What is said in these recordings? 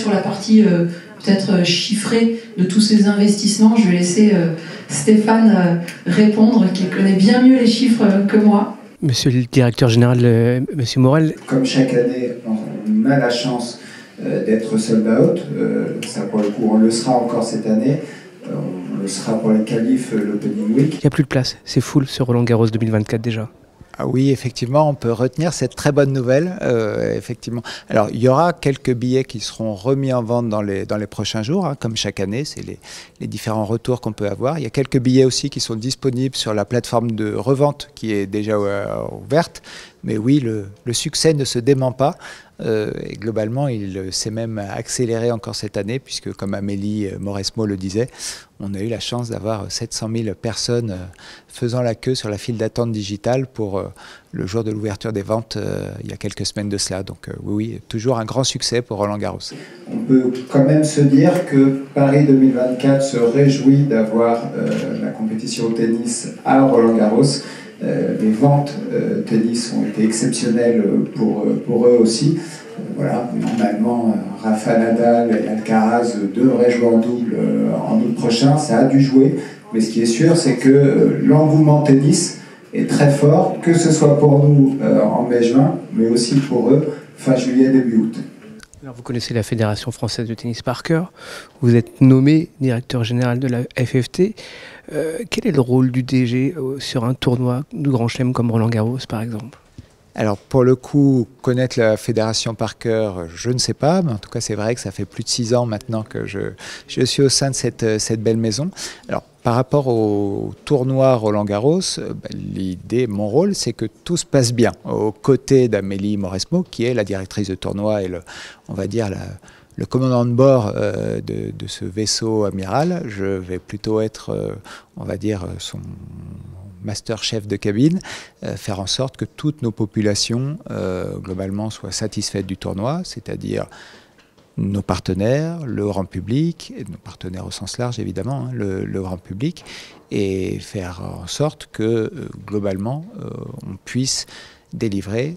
sur la partie peut-être chiffrée de tous ces investissements. Je vais laisser Stéphane répondre, qui connaît bien mieux les chiffres que moi. Monsieur le directeur général, Monsieur Morel. Comme chaque année, on a la chance d'être sold out. Ça, pour le coup, on le sera encore cette année. On le sera pour les qualifs, l'Opening Week. Il n'y a plus de place, c'est full sur Roland-Garros 2024 déjà. Ah oui, effectivement, on peut retenir cette très bonne nouvelle, effectivement. Alors, il y aura quelques billets qui seront remis en vente dans les prochains jours, hein, comme chaque année, c'est les différents retours qu'on peut avoir. Il y a quelques billets aussi qui sont disponibles sur la plateforme de revente qui est déjà ouverte. Mais oui, le succès ne se dément pas. Et globalement, il s'est même accéléré encore cette année, puisque comme Amélie Mauresmo le disait, on a eu la chance d'avoir 700 000 personnes faisant la queue sur la file d'attente digitale pour le jour de l'ouverture des ventes il y a quelques semaines de cela. Donc oui, toujours un grand succès pour Roland-Garros. On peut quand même se dire que Paris 2024 se réjouit d'avoir la compétition au tennis à Roland-Garros. Les ventes tennis ont été exceptionnelles pour eux aussi. Voilà, normalement, Rafa Nadal et Alcaraz devraient jouer en double en août prochain. Ça a dû jouer, mais ce qui est sûr, c'est que l'engouement tennis est très fort, que ce soit pour nous en mai-juin, mais aussi pour eux fin juillet, début août. Alors vous connaissez la Fédération française de tennis par cœur, vous êtes nommé directeur général de la FFT. Quel est le rôle du DG sur un tournoi de Grand Chelem comme Roland-Garros par exemple ? Alors pour le coup, connaître la fédération par cœur, je ne sais pas, mais en tout cas c'est vrai que ça fait plus de 6 ans maintenant que je suis au sein de cette belle maison. Alors par rapport au tournoi Roland-Garros, l'idée, mon rôle, c'est que tout se passe bien, aux côtés d'Amélie Mauresmo, qui est la directrice de tournoi et on va dire le commandant de bord de ce vaisseau amiral. Je vais plutôt être, on va dire, son master chef de cabine, faire en sorte que toutes nos populations, globalement, soient satisfaites du tournoi, c'est-à-dire nos partenaires, le grand public, et nos partenaires au sens large évidemment, hein, le grand public, et faire en sorte que, globalement, on puisse délivrer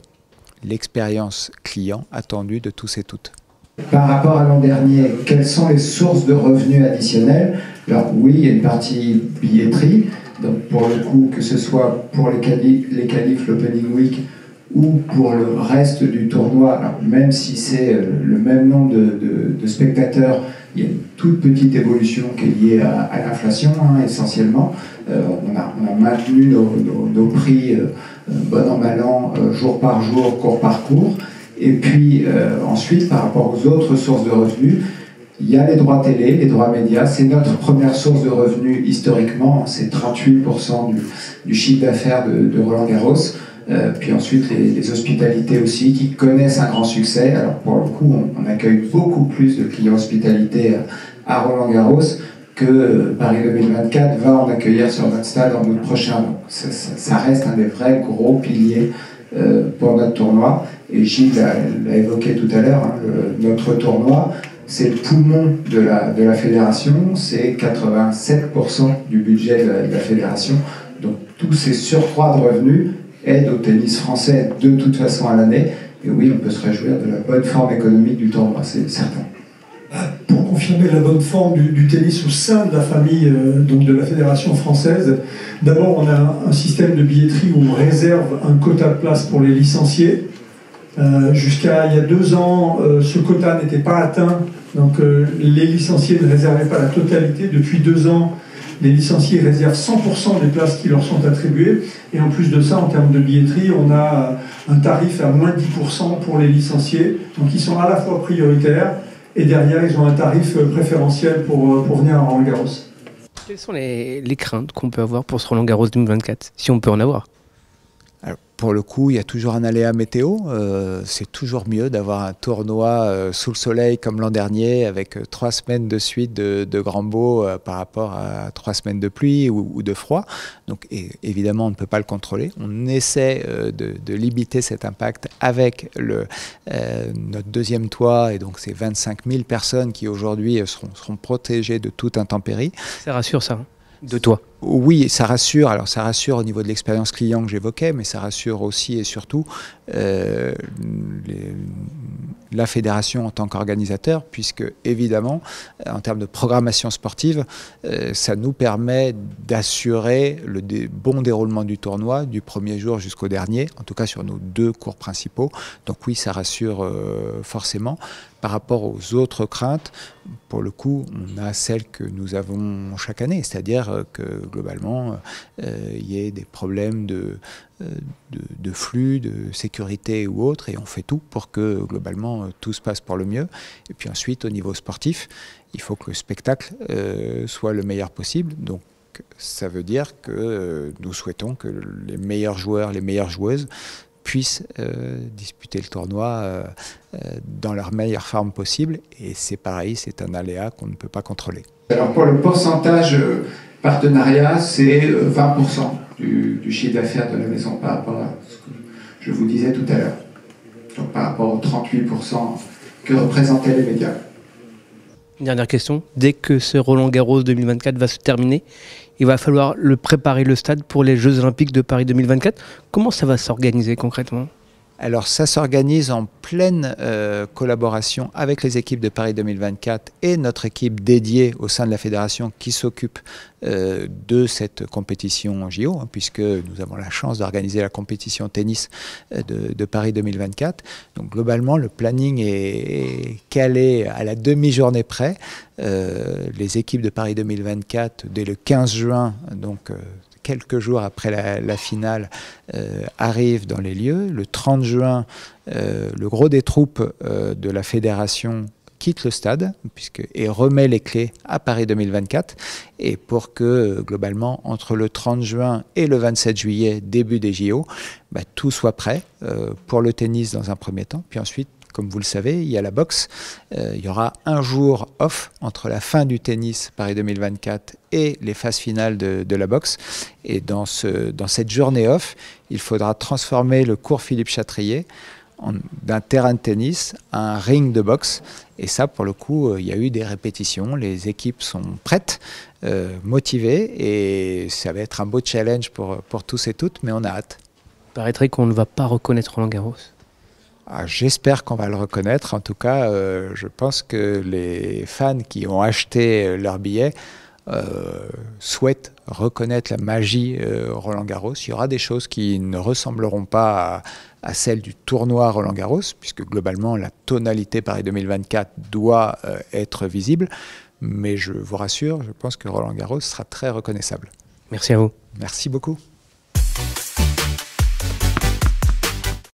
l'expérience client attendue de tous et toutes. Par rapport à l'an dernier, quelles sont les sources de revenus additionnels? Alors oui, il y a une partie billetterie, donc pour le coup, que ce soit pour les qualifs, l'Opening Week, ou pour le reste du tournoi, alors même si c'est le même nombre de spectateurs, il y a une toute petite évolution qui est liée à l'inflation, hein, essentiellement. On a maintenu nos prix bon an, mal an, jour par jour, cours par cours. Et puis ensuite, par rapport aux autres sources de revenus, il y a les droits télé, les droits médias. C'est notre première source de revenus historiquement. C'est 38% du chiffre d'affaires de Roland-Garros. Puis ensuite, les hospitalités aussi, qui connaissent un grand succès. Alors pour le coup, on accueille beaucoup plus de clients hospitalités à Roland-Garros que Paris 2024 va en accueillir sur notre stade en août prochain. Donc ça reste un des vrais gros piliers pour notre tournoi. Et Gilles l'a évoqué tout à l'heure, hein, notre tournoi, c'est le poumon de la fédération, c'est 87% du budget de la fédération. Donc tous ces surcroîts de revenus aident au tennis français de toute façon à l'année. Et oui, on peut se réjouir de la bonne forme économique du tournoi, c'est certain. Pour confirmer la bonne forme du tennis au sein de la famille donc de la Fédération française, d'abord on a un système de billetterie où on réserve un quota de place pour les licenciés. Jusqu'à il y a 2 ans, ce quota n'était pas atteint, donc les licenciés ne réservaient pas la totalité. Depuis 2 ans, les licenciés réservent 100% des places qui leur sont attribuées. Et en plus de ça, en termes de billetterie, on a un tarif à moins 10% pour les licenciés. Donc ils sont à la fois prioritaires et derrière, ils ont un tarif préférentiel pour venir à Roland-Garros. Quelles sont les craintes qu'on peut avoir pour ce Roland-Garros 2024, si on peut en avoir? Alors, pour le coup, il y a toujours un aléa météo. C'est toujours mieux d'avoir un tournoi sous le soleil comme l'an dernier, avec 3 semaines de suite de grand beau par rapport à 3 semaines de pluie ou de froid. Donc évidemment, on ne peut pas le contrôler. On essaie de limiter cet impact avec notre deuxième toit, et donc ces 25 000 personnes qui aujourd'hui seront protégées de toute intempérie. Ça rassure ça, hein, de toi? Oui, ça rassure. Alors ça rassure au niveau de l'expérience client que j'évoquais, mais ça rassure aussi et surtout la fédération en tant qu'organisateur, puisque évidemment, en termes de programmation sportive, ça nous permet d'assurer le bon déroulement du tournoi, du premier jour jusqu'au dernier, en tout cas sur nos 2 cours principaux. Donc oui, ça rassure forcément. Par rapport aux autres craintes, pour le coup, on a celles que nous avons chaque année, c'est-à-dire que globalement, il y ait des problèmes de flux, de sécurité ou autre, et on fait tout pour que globalement tout se passe pour le mieux. Et puis ensuite, au niveau sportif, il faut que le spectacle soit le meilleur possible. Donc ça veut dire que nous souhaitons que les meilleurs joueurs, les meilleures joueuses puissent disputer le tournoi dans leur meilleure forme possible. Et c'est pareil, c'est un aléa qu'on ne peut pas contrôler. Alors pour le pourcentage partenariat, c'est 20% du chiffre d'affaires de la maison par rapport à ce que je vous disais tout à l'heure. Donc par rapport aux 38% que représentaient les médias. Une dernière question. Dès que ce Roland-Garros 2024 va se terminer, il va falloir préparer le stade pour les Jeux Olympiques de Paris 2024. Comment ça va s'organiser concrètement ? Alors ça s'organise en pleine collaboration avec les équipes de Paris 2024 et notre équipe dédiée au sein de la fédération qui s'occupe de cette compétition JO, puisque nous avons la chance d'organiser la compétition tennis de Paris 2024. Donc globalement, le planning est calé à la demi-journée près. Les équipes de Paris 2024, dès le 15 juin, donc quelques jours après la finale, arrivent dans les lieux. Le 30 juin, le gros des troupes de la fédération quitte le stade et remet les clés à Paris 2024. Et pour que, globalement, entre le 30 juin et le 27 juillet, début des JO, tout soit prêt pour le tennis dans un premier temps. Puis ensuite, comme vous le savez, il y a la boxe. Il y aura un jour off entre la fin du tennis Paris 2024 et les phases finales de la boxe. Et dans cette journée off, il faudra transformer le cours Philippe Chatrier d'un terrain de tennis à un ring de boxe. Et ça, pour le coup, il y a eu des répétitions. Les équipes sont prêtes, motivées, et ça va être un beau challenge pour tous et toutes, mais on a hâte. Il paraîtrait qu'on ne va pas reconnaître Roland-Garros. J'espère qu'on va le reconnaître. En tout cas, je pense que les fans qui ont acheté leur billet souhaitent reconnaître la magie Roland-Garros. Il y aura des choses qui ne ressembleront pas à celles du tournoi Roland-Garros, puisque globalement, la tonalité Paris 2024 doit être visible. Mais je vous rassure, je pense que Roland-Garros sera très reconnaissable. Merci à vous. Merci beaucoup.